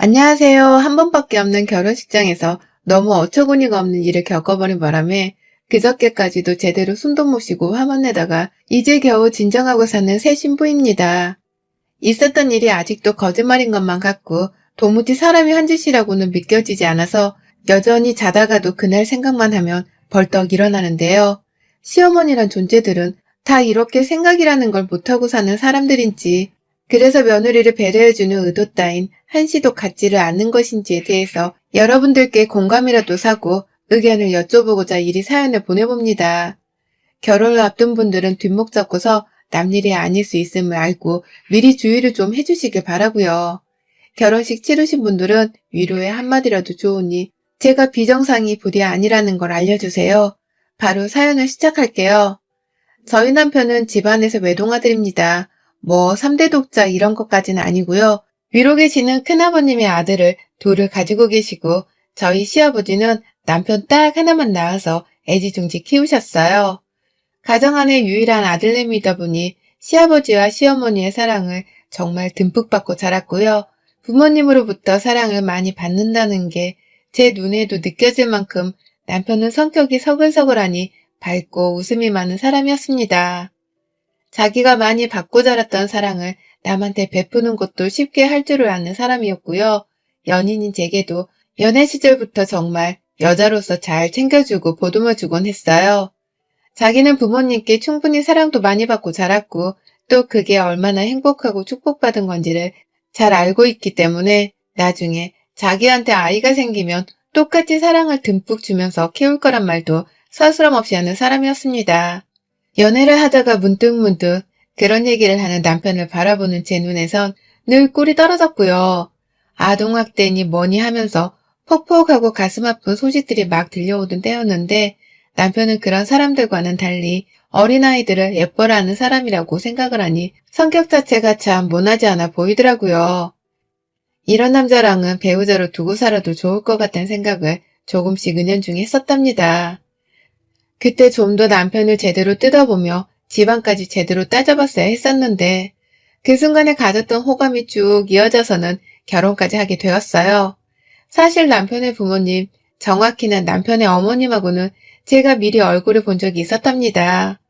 안녕하세요. 한 번밖에 없는 결혼식장에서 너무 어처구니가 없는 일을 겪어버린 바람에 그저께까지도 제대로 숨도 못 쉬고 화만 내다가 이제 겨우 진정하고 사는 새 신부입니다. 있었던 일이 아직도 거짓말인 것만 같고 도무지 사람이 한 짓이라고는 믿겨지지 않아서 여전히 자다가도 그날 생각만 하면 벌떡 일어나는데요. 시어머니란 존재들은 다 이렇게 생각이라는 걸 못하고 사는 사람들인지, 그래서 며느리를 배려해주는 의도 따윈 한시도 갖지를 않는 것인지에 대해서 여러분들께 공감이라도 사고 의견을 여쭤보고자 이리 사연을 보내봅니다. 결혼을 앞둔 분들은 뒷목 잡고서 남일이 아닐 수 있음을 알고 미리 주의를 좀 해주시길 바라고요. 결혼식 치르신 분들은 위로의 한마디라도 좋으니 제가 비정상이 부디 아니라는 걸 알려주세요. 바로 사연을 시작할게요. 저희 남편은 집안에서 외동아들입니다. 뭐 3대 독자 이런 것까지는 아니고요. 위로 계시는 큰아버님의 아들을 둘을 가지고 계시고 저희 시아버지는 남편 딱 하나만 낳아서 애지중지 키우셨어요. 가정 안의 유일한 아들내미이다 보니 시아버지와 시어머니의 사랑을 정말 듬뿍 받고 자랐고요. 부모님으로부터 사랑을 많이 받는다는 게 제 눈에도 느껴질 만큼 남편은 성격이 서글서글하니 밝고 웃음이 많은 사람이었습니다. 자기가 많이 받고 자랐던 사랑을 남한테 베푸는 것도 쉽게 할 줄을 아는 사람이었고요. 연인인 제게도 연애 시절부터 정말 여자로서 잘 챙겨주고 보듬어주곤 했어요. 자기는 부모님께 충분히 사랑도 많이 받고 자랐고 또 그게 얼마나 행복하고 축복받은 건지를 잘 알고 있기 때문에 나중에 자기한테 아이가 생기면 똑같이 사랑을 듬뿍 주면서 키울 거란 말도 서스럼 없이 하는 사람이었습니다. 연애를 하다가 문득문득 그런 얘기를 하는 남편을 바라보는 제 눈에선 늘 꿀이 떨어졌고요. 아동학대니 뭐니 하면서 퍽퍽하고 가슴 아픈 소식들이 막 들려오던 때였는데 남편은 그런 사람들과는 달리 어린아이들을 예뻐라 하는 사람이라고 생각을 하니 성격 자체가 참 모나지 않아 보이더라고요. 이런 남자랑은 배우자로 두고 살아도 좋을 것 같다는 생각을 조금씩 은연중에 했었답니다. 그때 좀 더 남편을 제대로 뜯어보며 집안까지 제대로 따져봤어야 했었는데 그 순간에 가졌던 호감이 쭉 이어져서는 결혼까지 하게 되었어요. 사실 남편의 부모님, 정확히는 남편의 어머님하고는 제가 미리 얼굴을 본 적이 있었답니다.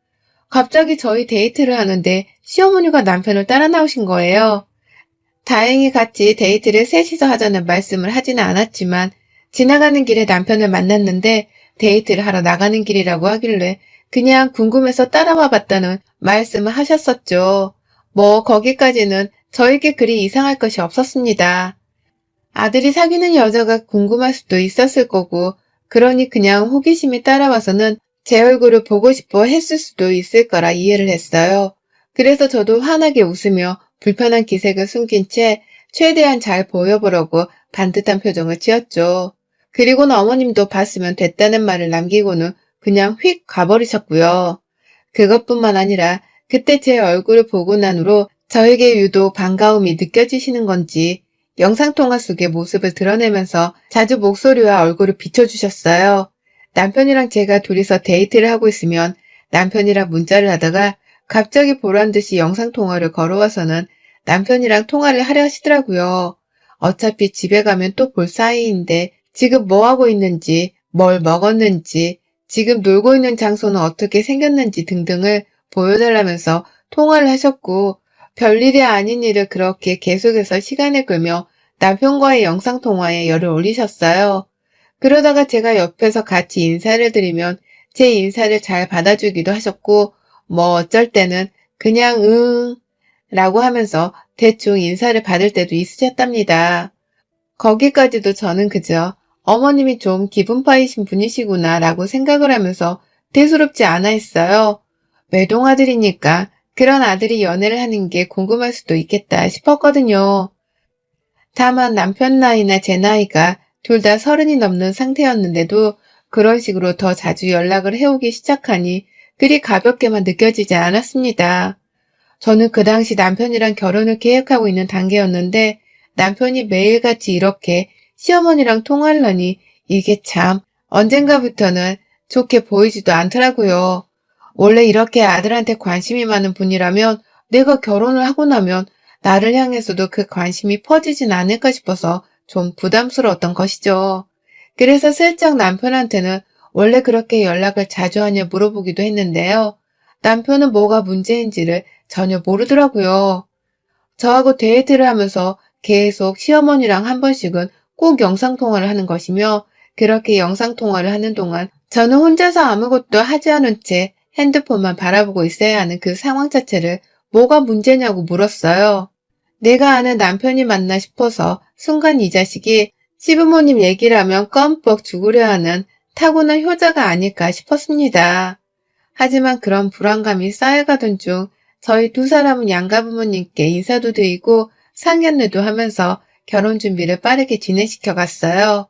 갑자기 저희 데이트를 하는데 시어머니가 남편을 따라 나오신 거예요. 다행히 같이 데이트를 셋이서 하자는 말씀을 하지는 않았지만 지나가는 길에 남편을 만났는데 데이트를 하러 나가는 길이라고 하길래 그냥 궁금해서 따라와 봤다는 말씀을 하셨었죠. 뭐 거기까지는 저에게 그리 이상할 것이 없었습니다. 아들이 사귀는 여자가 궁금할 수도 있었을 거고 그러니 그냥 호기심이 따라와서는 제 얼굴을 보고 싶어 했을 수도 있을 거라 이해를 했어요. 그래서 저도 환하게 웃으며 불편한 기색을 숨긴 채 최대한 잘 보여보려고 반듯한 표정을 지었죠. 그리고는 어머님도 봤으면 됐다는 말을 남기고는 그냥 휙 가버리셨고요. 그것뿐만 아니라 그때 제 얼굴을 보고 난 후로 저에게 유독 반가움이 느껴지시는 건지 영상통화 속의 모습을 드러내면서 자주 목소리와 얼굴을 비춰주셨어요. 남편이랑 제가 둘이서 데이트를 하고 있으면 남편이랑 문자를 하다가 갑자기 보란듯이 영상통화를 걸어와서는 남편이랑 통화를 하려 하시더라고요. 어차피 집에 가면 또 볼 사이인데 지금 뭐 하고 있는지, 뭘 먹었는지, 지금 놀고 있는 장소는 어떻게 생겼는지 등등을 보여달라면서 통화를 하셨고 별일이 아닌 일을 그렇게 계속해서 시간을 끌며 남편과의 영상통화에 열을 올리셨어요. 그러다가 제가 옆에서 같이 인사를 드리면 제 인사를 잘 받아주기도 하셨고 뭐 어쩔 때는 그냥 응 라고 하면서 대충 인사를 받을 때도 있으셨답니다. 거기까지도 저는 그저 어머님이 좀 기분파이신 분이시구나 라고 생각을 하면서 대수롭지 않아 했어요. 외동아들이니까 그런 아들이 연애를 하는 게 궁금할 수도 있겠다 싶었거든요. 다만 남편 나이나 제 나이가 둘 다 30이 넘는 상태였는데도 그런 식으로 더 자주 연락을 해오기 시작하니 그리 가볍게만 느껴지지 않았습니다. 저는 그 당시 남편이랑 결혼을 계획하고 있는 단계였는데 남편이 매일같이 이렇게 시어머니랑 통화를 하니 이게 참 언젠가부터는 좋게 보이지도 않더라고요. 원래 이렇게 아들한테 관심이 많은 분이라면 내가 결혼을 하고 나면 나를 향해서도 그 관심이 퍼지진 않을까 싶어서 좀 부담스러웠던 것이죠. 그래서 슬쩍 남편한테는 원래 그렇게 연락을 자주 하냐 물어보기도 했는데요. 남편은 뭐가 문제인지를 전혀 모르더라고요. 저하고 데이트를 하면서 계속 시어머니랑 한 번씩은 꼭 영상통화를 하는 것이며, 그렇게 영상통화를 하는 동안 저는 혼자서 아무것도 하지 않은 채 핸드폰만 바라보고 있어야 하는 그 상황 자체를 뭐가 문제냐고 물었어요. 내가 아는 남편이 맞나 싶어서 순간 이 자식이 시부모님 얘기를 하면 껌뻑 죽으려 하는 타고난 효자가 아닐까 싶었습니다. 하지만 그런 불안감이 쌓여가던 중 저희 두 사람은 양가 부모님께 인사도 드리고 상견례도 하면서 결혼 준비를 빠르게 진행시켜 갔어요.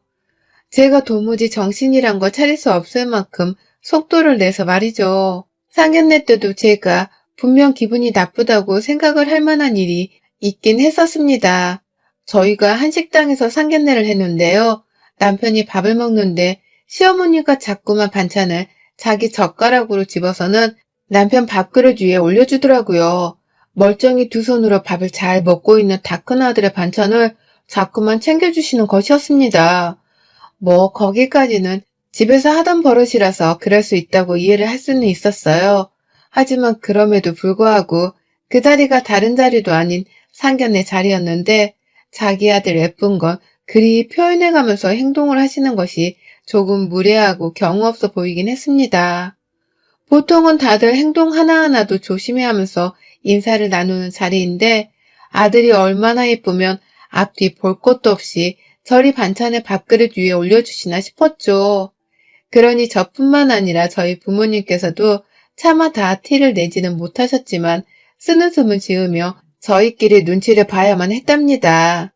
제가 도무지 정신이란 걸 차릴 수 없을 만큼 속도를 내서 말이죠. 상견례 때도 제가 분명 기분이 나쁘다고 생각을 할 만한 일이 있긴 했었습니다. 저희가 한식당에서 상견례를 했는데요. 남편이 밥을 먹는데 시어머니가 자꾸만 반찬을 자기 젓가락으로 집어서는 남편 밥그릇 위에 올려주더라고요. 멀쩡히 두 손으로 밥을 잘 먹고 있는 다 큰 아들의 반찬을 자꾸만 챙겨주시는 것이었습니다. 뭐 거기까지는 집에서 하던 버릇이라서 그럴 수 있다고 이해를 할 수는 있었어요. 하지만 그럼에도 불구하고 그 자리가 다른 자리도 아닌 상견례 자리였는데 자기 아들 예쁜 건 그리 표현해가면서 행동을 하시는 것이 조금 무례하고 경우 없어 보이긴 했습니다. 보통은 다들 행동 하나하나도 조심해 하면서 인사를 나누는 자리인데 아들이 얼마나 예쁘면 앞뒤 볼 것도 없이 저리 반찬을 밥그릇 위에 올려주시나 싶었죠. 그러니 저뿐만 아니라 저희 부모님께서도 차마 다 티를 내지는 못하셨지만 쓰는 숨을 지으며 저희끼리 눈치를 봐야만 했답니다.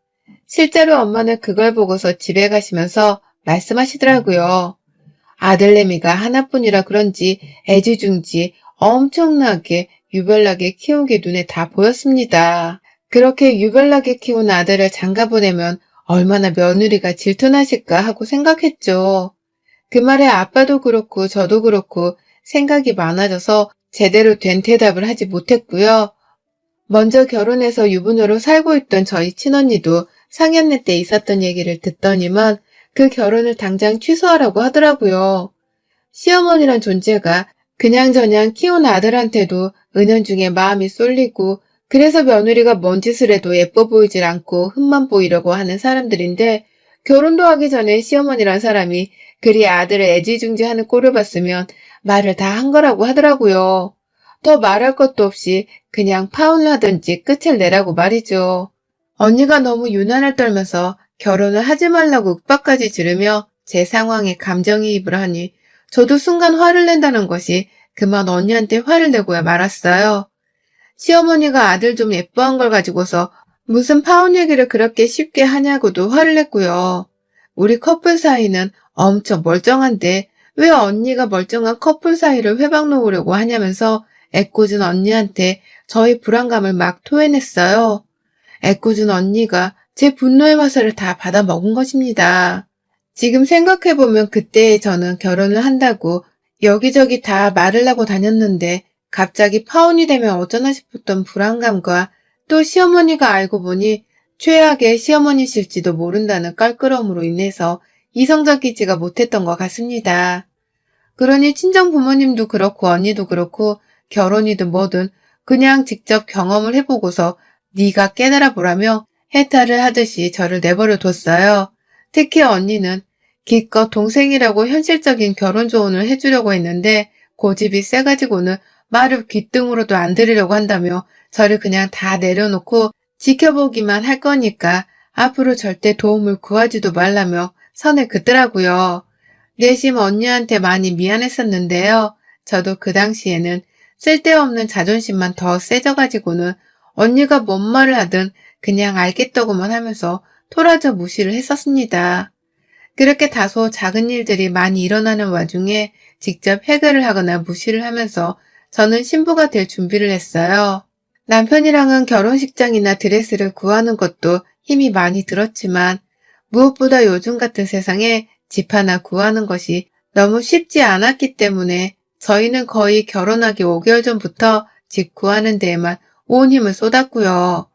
실제로 엄마는 그걸 보고서 집에 가시면서 말씀하시더라고요. 아들내미가 하나뿐이라 그런지 애지중지 엄청나게 유별나게 키운 게 눈에 다 보였습니다. 그렇게 유별나게 키운 아들을 장가 보내면 얼마나 며느리가 질투나실까 하고 생각했죠. 그 말에 아빠도 그렇고 저도 그렇고 생각이 많아져서 제대로 된 대답을 하지 못했고요. 먼저 결혼해서 유부녀로 살고 있던 저희 친언니도 상견례 때 있었던 얘기를 듣더니만 그 결혼을 당장 취소하라고 하더라고요. 시어머니란 존재가 그냥저냥 키운 아들한테도 은연중에 마음이 쏠리고 그래서 며느리가 뭔 짓을 해도 예뻐 보이질 않고 흠만 보이려고 하는 사람들인데 결혼도 하기 전에 시어머니란 사람이 그리 아들을 애지중지하는 꼴을 봤으면 말을 다 한 거라고 하더라고요. 더 말할 것도 없이 그냥 파혼을 하든지 끝을 내라고 말이죠. 언니가 너무 유난을 떨면서 결혼을 하지 말라고 윽박까지 지르며 제 상황에 감정이입을 하니 저도 순간 화를 낸다는 것이 그만 언니한테 화를 내고야 말았어요. 시어머니가 아들 좀 예뻐한 걸 가지고서 무슨 파혼 얘기를 그렇게 쉽게 하냐고도 화를 냈고요. 우리 커플 사이는 엄청 멀쩡한데 왜 언니가 멀쩡한 커플 사이를 회방 놓으려고 하냐면서 애꿎은 언니한테 저의 불안감을 막 토해냈어요. 애꿎은 언니가 제 분노의 화살을 다 받아 먹은 것입니다. 지금 생각해보면 그때 저는 결혼을 한다고 여기저기 다 말을 하고 다녔는데 갑자기 파혼이 되면 어쩌나 싶었던 불안감과 또 시어머니가 알고 보니 최악의 시어머니실지도 모른다는 깔끄러움으로 인해서 이성적이지가 못했던 것 같습니다. 그러니 친정 부모님도 그렇고 언니도 그렇고 결혼이든 뭐든 그냥 직접 경험을 해보고서 네가 깨달아 보라며 해탈을 하듯이 저를 내버려 뒀어요. 특히 언니는 기껏 동생이라고 현실적인 결혼 조언을 해주려고 했는데 고집이 세가지고는 말을 귓등으로도 안 들으려고 한다며 저를 그냥 다 내려놓고 지켜보기만 할 거니까 앞으로 절대 도움을 구하지도 말라며 선을 긋더라고요. 내심 언니한테 많이 미안했었는데요. 저도 그 당시에는 쓸데없는 자존심만 더 세져가지고는 언니가 뭔 말을 하든 그냥 알겠다고만 하면서 토라져 무시를 했었습니다. 그렇게 다소 작은 일들이 많이 일어나는 와중에 직접 해결을 하거나 무시를 하면서 저는 신부가 될 준비를 했어요. 남편이랑은 결혼식장이나 드레스를 구하는 것도 힘이 많이 들었지만 무엇보다 요즘 같은 세상에 집 하나 구하는 것이 너무 쉽지 않았기 때문에 저희는 거의 결혼하기 5개월 전부터 집 구하는 데에만 온 힘을 쏟았고요.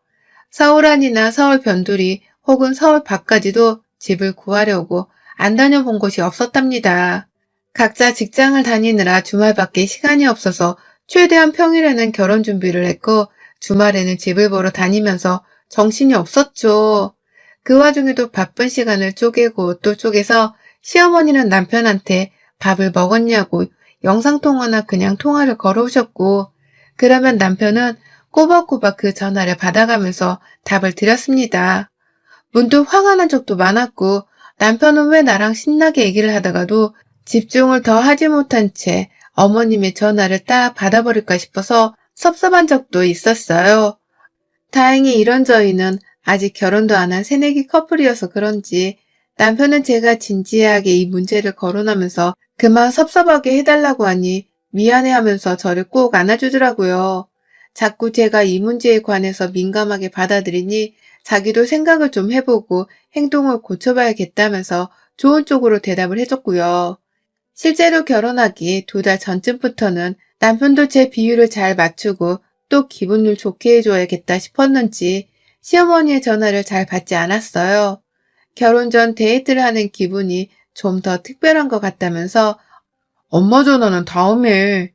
서울 안이나 서울 변두리 혹은 서울 밖까지도 집을 구하려고 안 다녀본 곳이 없었답니다. 각자 직장을 다니느라 주말밖에 시간이 없어서 최대한 평일에는 결혼 준비를 했고 주말에는 집을 보러 다니면서 정신이 없었죠. 그 와중에도 바쁜 시간을 쪼개고 또 쪼개서 시어머니는 남편한테 밥을 먹었냐고 영상통화나 그냥 통화를 걸어오셨고, 그러면 남편은 꼬박꼬박 그 전화를 받아가면서 답을 드렸습니다. 문득 화가 난 적도 많았고, 남편은 왜 나랑 신나게 얘기를 하다가도 집중을 더 하지 못한 채 어머님의 전화를 딱 받아버릴까 싶어서 섭섭한 적도 있었어요. 다행히 이런 저희는 아직 결혼도 안 한 새내기 커플이어서 그런지 남편은 제가 진지하게 이 문제를 거론하면서 그만 섭섭하게 해달라고 하니 미안해하면서 저를 꼭 안아주더라고요. 자꾸 제가 이 문제에 관해서 민감하게 받아들이니 자기도 생각을 좀 해보고 행동을 고쳐봐야겠다면서 좋은 쪽으로 대답을 해줬고요. 실제로 결혼하기 2달 전쯤부터는 남편도 제 비유를 잘 맞추고 또 기분을 좋게 해줘야겠다 싶었는지 시어머니의 전화를 잘 받지 않았어요. 결혼 전 데이트를 하는 기분이 좀 더 특별한 것 같다면서 엄마 전화는 다음에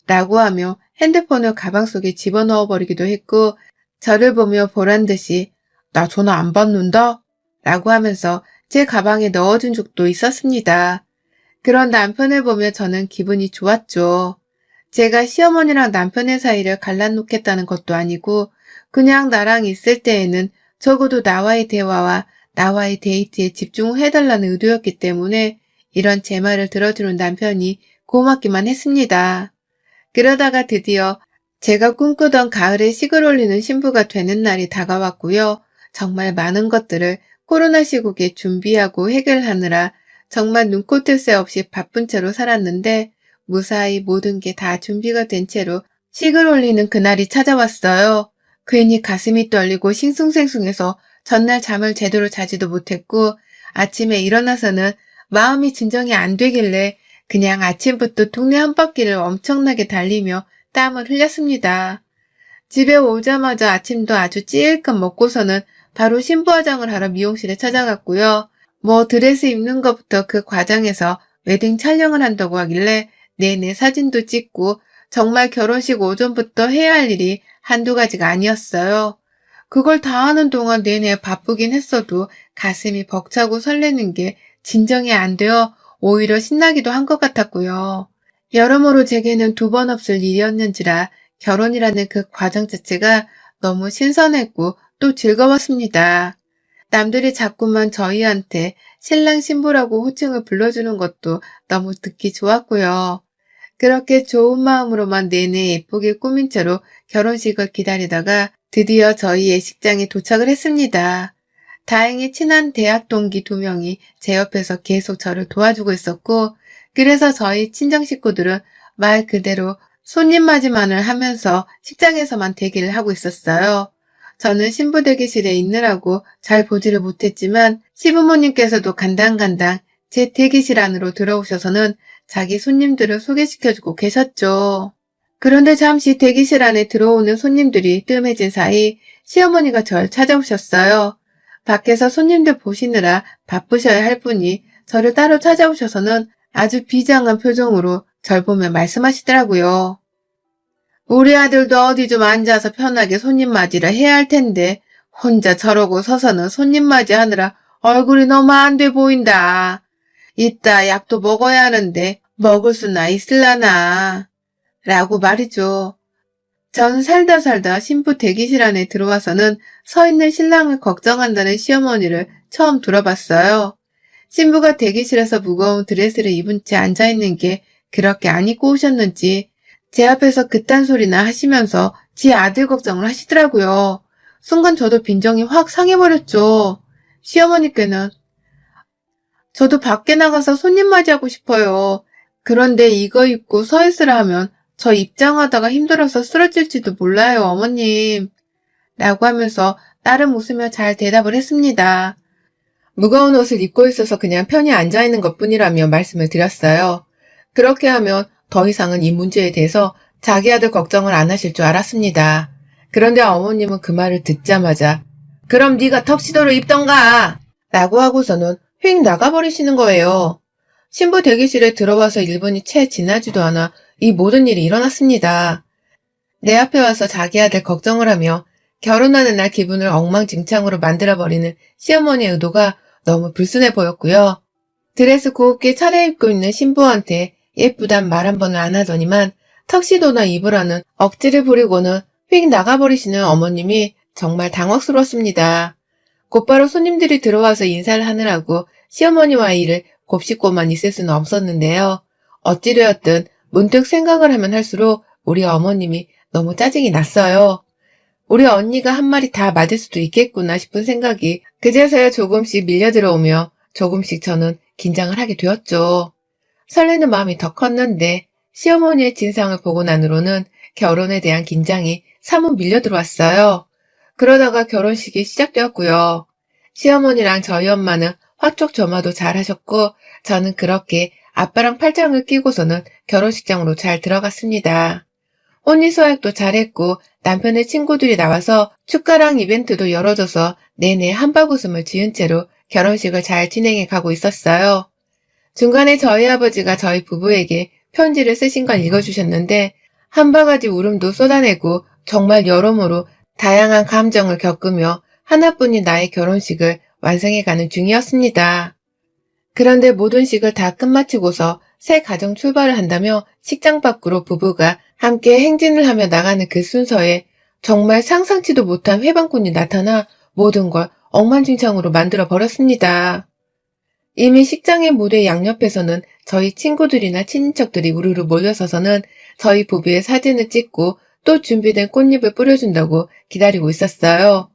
라고 하며 핸드폰을 가방 속에 집어넣어 버리기도 했고, 저를 보며 보란듯이 나 전화 안 받는다? 라고 하면서 제 가방에 넣어준 적도 있었습니다. 그런 남편을 보며 저는 기분이 좋았죠. 제가 시어머니랑 남편의 사이를 갈라놓겠다는 것도 아니고 그냥 나랑 있을 때에는 적어도 나와의 대화와 나와의 데이트에 집중해달라는 의도였기 때문에 이런 제 말을 들어주는 남편이 고맙기만 했습니다. 그러다가 드디어 제가 꿈꾸던 가을에 식을 올리는 신부가 되는 날이 다가왔고요. 정말 많은 것들을 코로나 시국에 준비하고 해결하느라 정말 눈코뜰 새 없이 바쁜 채로 살았는데 무사히 모든 게 다 준비가 된 채로 식을 올리는 그날이 찾아왔어요. 괜히 가슴이 떨리고 싱숭생숭해서 전날 잠을 제대로 자지도 못했고 아침에 일어나서는 마음이 진정이 안 되길래 그냥 아침부터 동네 한 바퀴를 엄청나게 달리며 땀을 흘렸습니다. 집에 오자마자 아침도 아주 찔끔 먹고서는 바로 신부 화장을 하러 미용실에 찾아갔고요. 뭐 드레스 입는 것부터 그 과정에서 웨딩 촬영을 한다고 하길래 내내 사진도 찍고 정말 결혼식 오전부터 해야 할 일이 한두 가지가 아니었어요. 그걸 다 하는 동안 내내 바쁘긴 했어도 가슴이 벅차고 설레는 게 진정이 안 되어 오히려 신나기도 한 것 같았고요. 여러모로 제게는 2번 없을 일이었는지라 결혼이라는 그 과정 자체가 너무 신선했고 또 즐거웠습니다. 남들이 자꾸만 저희한테 신랑 신부라고 호칭을 불러주는 것도 너무 듣기 좋았고요. 그렇게 좋은 마음으로만 내내 예쁘게 꾸민 채로 결혼식을 기다리다가 드디어 저희 예식장에 도착을 했습니다. 다행히 친한 대학 동기 2명이 제 옆에서 계속 저를 도와주고 있었고, 그래서 저희 친정 식구들은 말 그대로 손님 맞이만을 하면서 식장에서만 대기를 하고 있었어요. 저는 신부 대기실에 있느라고 잘 보지를 못했지만 시부모님께서도 간당간당 제 대기실 안으로 들어오셔서는 자기 손님들을 소개시켜주고 계셨죠. 그런데 잠시 대기실 안에 들어오는 손님들이 뜸해진 사이 시어머니가 절 찾아오셨어요. 밖에서 손님들 보시느라 바쁘셔야 할 분이 저를 따로 찾아오셔서는 아주 비장한 표정으로 절 보며 말씀하시더라고요. 우리 아들도 어디 좀 앉아서 편하게 손님 맞이를 해야 할 텐데 혼자 저러고 서서는 손님 맞이하느라 얼굴이 너무 안 돼 보인다. 이따 약도 먹어야 하는데 먹을 수나 있을라나. 라고 말이죠. 전 살다 신부 대기실 안에 들어와서는 서 있는 신랑을 걱정한다는 시어머니를 처음 들어봤어요. 신부가 대기실에서 무거운 드레스를 입은 채 앉아있는 게 그렇게 안 입고 오셨는지 제 앞에서 그딴 소리나 하시면서 지 아들 걱정을 하시더라고요. 순간 저도 빈정이 확 상해버렸죠. 시어머니께는 저도 밖에 나가서 손님 맞이하고 싶어요. 그런데 이거 입고 서 있으라 하면 저 입장하다가 힘들어서 쓰러질지도 몰라요, 어머님. 라고 하면서 나름 웃으며 잘 대답을 했습니다. 무거운 옷을 입고 있어서 그냥 편히 앉아있는 것뿐이라며 말씀을 드렸어요. 그렇게 하면 더 이상은 이 문제에 대해서 자기 아들 걱정을 안 하실 줄 알았습니다. 그런데 어머님은 그 말을 듣자마자 그럼 네가 턱시도를 입던가! 라고 하고서는 휙 나가버리시는 거예요. 신부 대기실에 들어와서 1분이 채 지나지도 않아 이 모든 일이 일어났습니다. 내 앞에 와서 자기 아들 걱정을 하며 결혼하는 날 기분을 엉망진창으로 만들어버리는 시어머니의 의도가 너무 불순해 보였고요. 드레스 곱게 차려입고 있는 신부한테 예쁘단 말 한 번을 안 하더니만 턱시도나 입으라는 억지를 부리고는 휙 나가버리시는 어머님이 정말 당혹스러웠습니다. 곧바로 손님들이 들어와서 인사를 하느라고 시어머니와 일을 곱씹고만 있을 수는 없었는데요. 어찌되었든 문득 생각을 하면 할수록 우리 어머님이 너무 짜증이 났어요. 우리 언니가 한 말이 다 맞을 수도 있겠구나 싶은 생각이 그제서야 조금씩 밀려 들어오며 조금씩 저는 긴장을 하게 되었죠. 설레는 마음이 더 컸는데 시어머니의 진상을 보고 난 후로는 결혼에 대한 긴장이 사뭇 밀려 들어왔어요. 그러다가 결혼식이 시작되었고요. 시어머니랑 저희 엄마는 화촉점화도 잘 하셨고 저는 그렇게 아빠랑 팔짱을 끼고서는 결혼식장으로 잘 들어갔습니다. 혼인 서약도 잘했고 남편의 친구들이 나와서 축가랑 이벤트도 열어줘서 내내 한바구음을 지은 채로 결혼식을 잘 진행해 가고 있었어요. 중간에 저희 아버지가 저희 부부에게 편지를 쓰신 걸 읽어주셨는데 한 바가지 울음도 쏟아내고 정말 여러모로 다양한 감정을 겪으며 하나뿐인 나의 결혼식을 완성해가는 중이었습니다. 그런데 모든 식을 다 끝마치고서 새 가정 출발을 한다며 식장 밖으로 부부가 함께 행진을 하며 나가는 그 순서에 정말 상상치도 못한 회방꾼이 나타나 모든 걸 엉망진창으로 만들어 버렸습니다. 이미 식장의 무대 양옆에서는 저희 친구들이나 친인척들이 우르르 몰려서서는 저희 부부의 사진을 찍고 또 준비된 꽃잎을 뿌려준다고 기다리고 있었어요.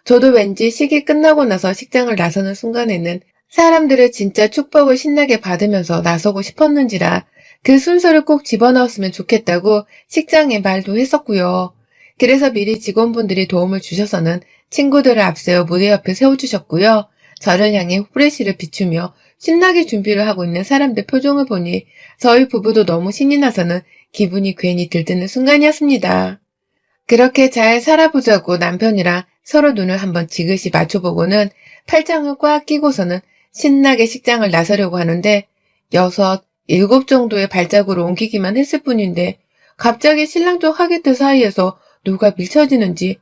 저도 왠지 식이 끝나고 나서 식장을 나서는 순간에는 사람들의 진짜 축복을 신나게 받으면서 나서고 싶었는지라 그 순서를 꼭 집어넣었으면 좋겠다고 식장에 말도 했었고요. 그래서 미리 직원분들이 도움을 주셔서는 친구들을 앞세워 무대 옆에 세워주셨고요. 저를 향해 후레쉬를 비추며 신나게 준비를 하고 있는 사람들 표정을 보니 저희 부부도 너무 신이 나서는 기분이 괜히 들뜨는 순간이었습니다. 그렇게 잘 살아보자고 남편이랑 서로 눈을 한번 지그시 맞춰보고는 팔짱을 꽉 끼고서는 신나게 식장을 나서려고 하는데 6, 7 정도의 발자국으로 옮기기만 했을 뿐인데 갑자기 신랑 쪽 하객들 사이에서 누가 밀쳐지는지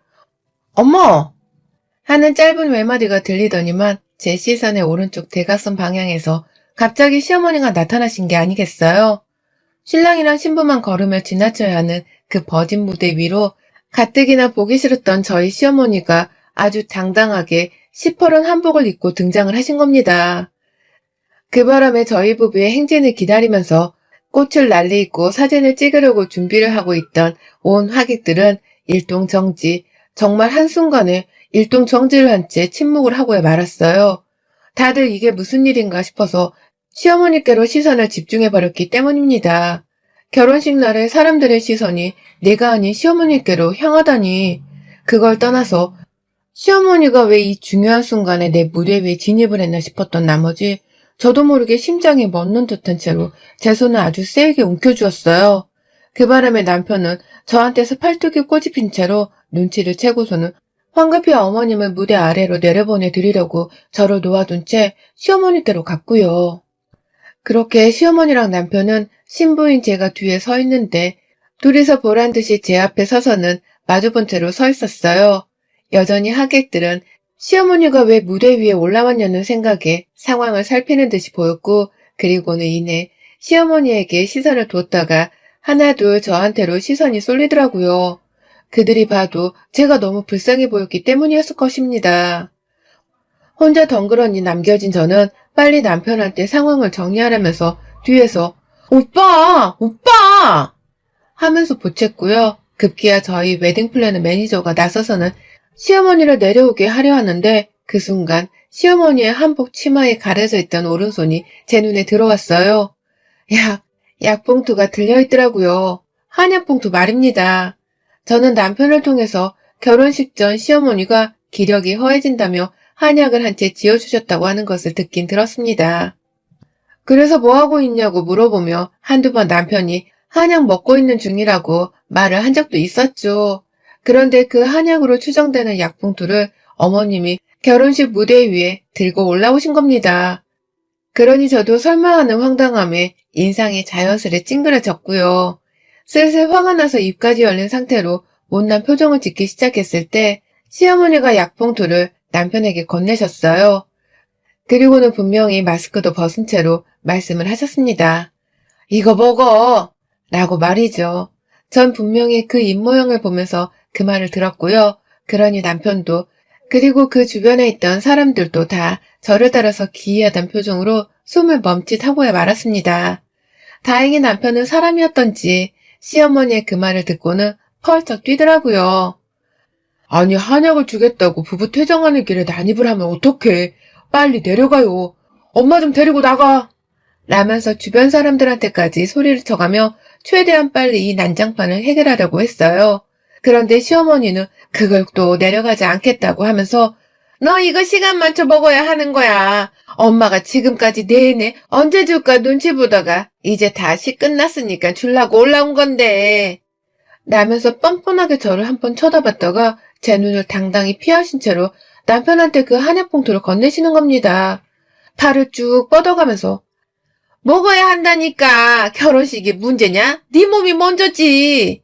어머! 하는 짧은 외마디가 들리더니만 제 시선의 오른쪽 대각선 방향에서 갑자기 시어머니가 나타나신 게 아니겠어요? 신랑이랑 신부만 걸으며 지나쳐야 하는 그 버진 무대 위로 가뜩이나 보기 싫었던 저희 시어머니가 아주 당당하게 시퍼런 한복을 입고 등장을 하신 겁니다. 그 바람에 저희 부부의 행진을 기다리면서 꽃을 날리고 사진을 찍으려고 준비를 하고 있던 온 하객들은 일동정지, 정말 한순간에 일동정지를 한 채 침묵을 하고 말았어요. 다들 이게 무슨 일인가 싶어서 시어머니께로 시선을 집중해버렸기 때문입니다. 결혼식 날에 사람들의 시선이 내가 아닌 시어머니께로 향하다니 그걸 떠나서 시어머니가 왜 이 중요한 순간에 내 무대 위에 진입을 했나 싶었던 나머지 저도 모르게 심장이 멎는 듯한 채로 제 손을 아주 세게 움켜쥐었어요. 그 바람에 남편은 저한테서 팔뚝이 꼬집힌 채로 눈치를 채고서는 황급히 어머님을 무대 아래로 내려보내드리려고 저를 놓아둔 채 시어머니께로 갔고요. 그렇게 시어머니랑 남편은 신부인 제가 뒤에 서 있는데 둘이서 보란 듯이 제 앞에 서서는 마주본 채로 서 있었어요. 여전히 하객들은 시어머니가 왜 무대 위에 올라왔냐는 생각에 상황을 살피는 듯이 보였고 그리고는 이내 시어머니에게 시선을 두었다가 하나 둘 저한테로 시선이 쏠리더라고요. 그들이 봐도 제가 너무 불쌍해 보였기 때문이었을 것입니다. 혼자 덩그러니 남겨진 저는 빨리 남편한테 상황을 정리하려면서 뒤에서 오빠! 오빠! 하면서 보챘고요. 급기야 저희 웨딩 플래너 매니저가 나서서는 시어머니를 내려오게 하려 하는데 그 순간 시어머니의 한복 치마에 가려져 있던 오른손이 제 눈에 들어왔어요. 약봉투가 들려있더라고요. 한약봉투 말입니다. 저는 남편을 통해서 결혼식 전 시어머니가 기력이 허해진다며 한약을 한 채 지어주셨다고 하는 것을 듣긴 들었습니다. 그래서 뭐하고 있냐고 물어보며 한두 번 남편이 한약 먹고 있는 중이라고 말을 한 적도 있었죠. 그런데 그 한약으로 추정되는 약봉투를 어머님이 결혼식 무대 위에 들고 올라오신 겁니다. 그러니 저도 설마 하는 황당함에 인상이 자연스레 찡그려졌고요. 슬슬 화가 나서 입까지 열린 상태로 못난 표정을 짓기 시작했을 때 시어머니가 약봉투를 남편에게 건네셨어요. 그리고는 분명히 마스크도 벗은 채로 말씀을 하셨습니다. 이거 먹어! 라고 말이죠. 전 분명히 그 입모양을 보면서 그 말을 들었고요. 그러니 남편도 그리고 그 주변에 있던 사람들도 다 저를 따라서 기이하단 표정으로 숨을 멈칫하고야 말았습니다. 다행히 남편은 사람이었던지 시어머니의 그 말을 듣고는 펄쩍 뛰더라고요. 아니 한약을 주겠다고 부부 퇴장하는 길에 난입을 하면 어떡해. 빨리 내려가요. 엄마 좀 데리고 나가. 라면서 주변 사람들한테까지 소리를 쳐가며 최대한 빨리 이 난장판을 해결하려고 했어요. 그런데 시어머니는 그걸 또 내려가지 않겠다고 하면서 너 이거 시간 맞춰 먹어야 하는 거야. 엄마가 지금까지 내내 언제 줄까 눈치 보다가 이제 다시 끝났으니까 주려고 올라온 건데. 라면서 뻔뻔하게 저를 한번 쳐다봤다가 제 눈을 당당히 피하신 채로 남편한테 그 한약봉투를 건네시는 겁니다. 팔을 쭉 뻗어가면서 먹어야 한다니까. 결혼식이 문제냐? 네 몸이 먼저지.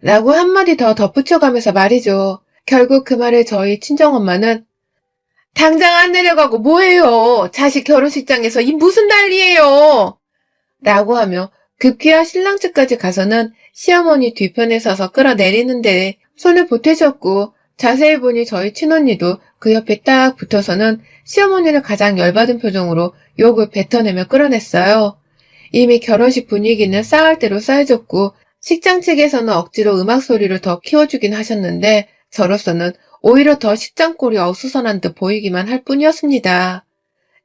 라고 한마디 더 덧붙여가면서 말이죠. 결국 그 말에 저희 친정엄마는 당장 안 내려가고 뭐해요. 자식 결혼식장에서 이 무슨 난리예요. 라고 하며 급기야 신랑 측까지 가서는 시어머니 뒤편에 서서 끌어내리는데 손을 보태셨고 자세히 보니 저희 친언니도 그 옆에 딱 붙어서는 시어머니를 가장 열받은 표정으로 욕을 뱉어내며 끌어냈어요. 이미 결혼식 분위기는 쌓을 대로 쌓여졌고 식장 측에서는 억지로 음악 소리를 더 키워주긴 하셨는데 저로서는 오히려 더 식장 꼴이 어수선한 듯 보이기만 할 뿐이었습니다.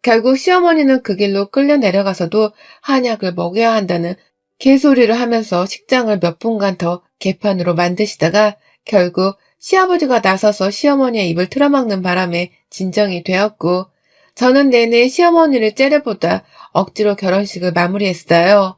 결국 시어머니는 그 길로 끌려 내려가서도 한약을 먹여야 한다는 개소리를 하면서 식장을 몇 분간 더 개판으로 만드시다가 결국 시아버지가 나서서 시어머니의 입을 틀어막는 바람에 진정이 되었고 저는 내내 시어머니를 째려보다 억지로 결혼식을 마무리했어요.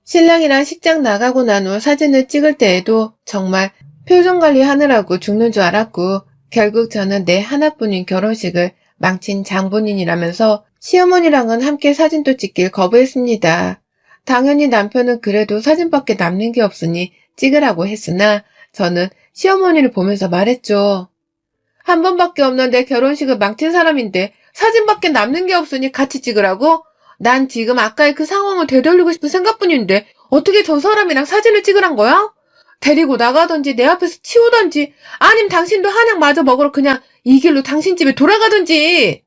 신랑이랑 식장 나가고 난 후 사진을 찍을 때에도 정말 표정 관리하느라고 죽는 줄 알았고 결국 저는 내 하나뿐인 결혼식을 망친 장본인이라면서 시어머니랑은 함께 사진도 찍길 거부했습니다. 당연히 남편은 그래도 사진밖에 남는 게 없으니 찍으라고 했으나 저는 시어머니를 보면서 말했죠. 한 번밖에 없는 내 결혼식을 망친 사람인데 사진밖에 남는 게 없으니 같이 찍으라고? 난 지금 아까의 그 상황을 되돌리고 싶은 생각뿐인데 어떻게 저 사람이랑 사진을 찍으란 거야? 데리고 나가든지 내 앞에서 치우든지 아님 당신도 한약 마저 먹으러 그냥 이 길로 당신 집에 돌아가든지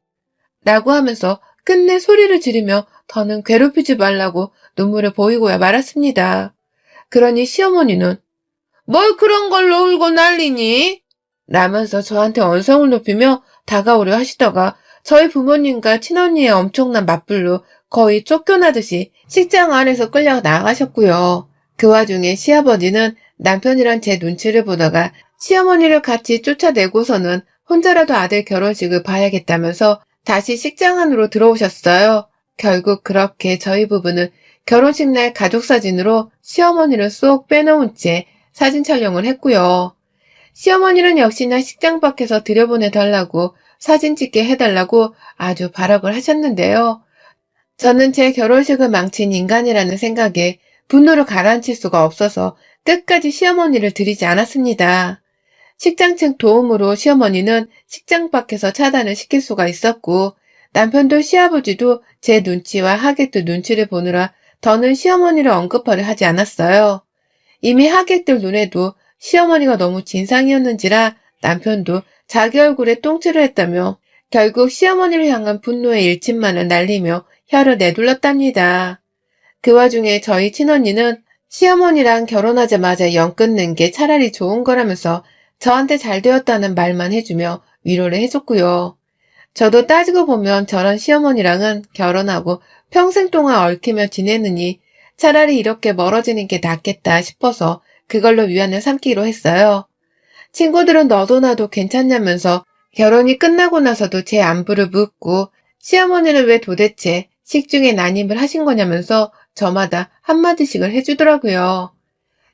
라고 하면서 끝내 소리를 지르며 더는 괴롭히지 말라고 눈물을 보이고야 말았습니다. 그러니 시어머니는 뭘 그런 걸로 울고 난리니? 라면서 저한테 언성을 높이며 다가오려 하시다가 저희 부모님과 친언니의 엄청난 맞불로 거의 쫓겨나듯이 식장 안에서 끌려 나가셨고요. 그 와중에 시아버지는 남편이랑 제 눈치를 보다가 시어머니를 같이 쫓아내고서는 혼자라도 아들 결혼식을 봐야겠다면서 다시 식장 안으로 들어오셨어요. 결국 그렇게 저희 부부는 결혼식 날 가족사진으로 시어머니를 쏙 빼놓은 채 사진 촬영을 했고요. 시어머니는 역시나 식장 밖에서 들여보내달라고 사진 찍게 해달라고 아주 발악을 하셨는데요. 저는 제 결혼식을 망친 인간이라는 생각에 분노를 가라앉힐 수가 없어서 끝까지 시어머니를 들이지 않았습니다. 식장 측 도움으로 시어머니는 식장 밖에서 차단을 시킬 수가 있었고 남편도 시아버지도 제 눈치와 하객들 눈치를 보느라 더는 시어머니를 언급하려 하지 않았어요. 이미 하객들 눈에도 시어머니가 너무 진상이었는지라 남편도 자기 얼굴에 똥칠을 했다며 결국 시어머니를 향한 분노의 일침만을 날리며 혀를 내둘렀답니다. 그 와중에 저희 친언니는 시어머니랑 결혼하자마자 연 끊는 게 차라리 좋은 거라면서 저한테 잘 되었다는 말만 해주며 위로를 해줬고요. 저도 따지고 보면 저런 시어머니랑은 결혼하고 평생 동안 얽히며 지내느니 차라리 이렇게 멀어지는 게 낫겠다 싶어서 그걸로 위안을 삼기로 했어요. 친구들은 너도 나도 괜찮냐면서 결혼이 끝나고 나서도 제 안부를 묻고 시어머니는 왜 도대체 식중에 난입을 하신 거냐면서 저마다 한마디씩을 해주더라고요.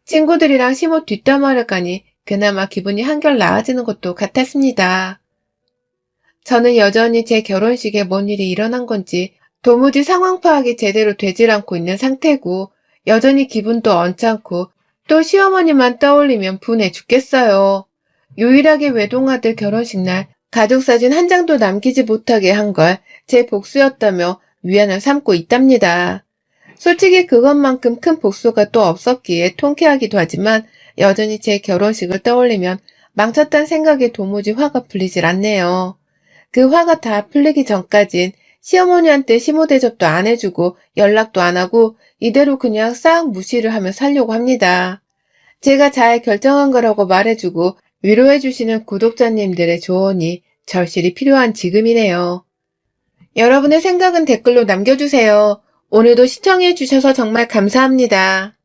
친구들이랑 시모 뒷담화를 까니 그나마 기분이 한결 나아지는 것도 같았습니다. 저는 여전히 제 결혼식에 뭔 일이 일어난 건지 도무지 상황 파악이 제대로 되질 않고 있는 상태고 여전히 기분도 언짢고 또 시어머니만 떠올리면 분해 죽겠어요. 유일하게 외동아들 결혼식 날 가족사진 한 장도 남기지 못하게 한 걸 제 복수였다며 위안을 삼고 있답니다. 솔직히 그것만큼 큰 복수가 또 없었기에 통쾌하기도 하지만 여전히 제 결혼식을 떠올리면 망쳤단 생각에 도무지 화가 풀리질 않네요. 그 화가 다 풀리기 전까진 시어머니한테 시모 대접도 안 해주고 연락도 안 하고 이대로 그냥 싹 무시를 하며 살려고 합니다. 제가 잘 결정한 거라고 말해주고 위로해주시는 구독자님들의 조언이 절실히 필요한 지금이네요. 여러분의 생각은 댓글로 남겨주세요. 오늘도 시청해주셔서 정말 감사합니다.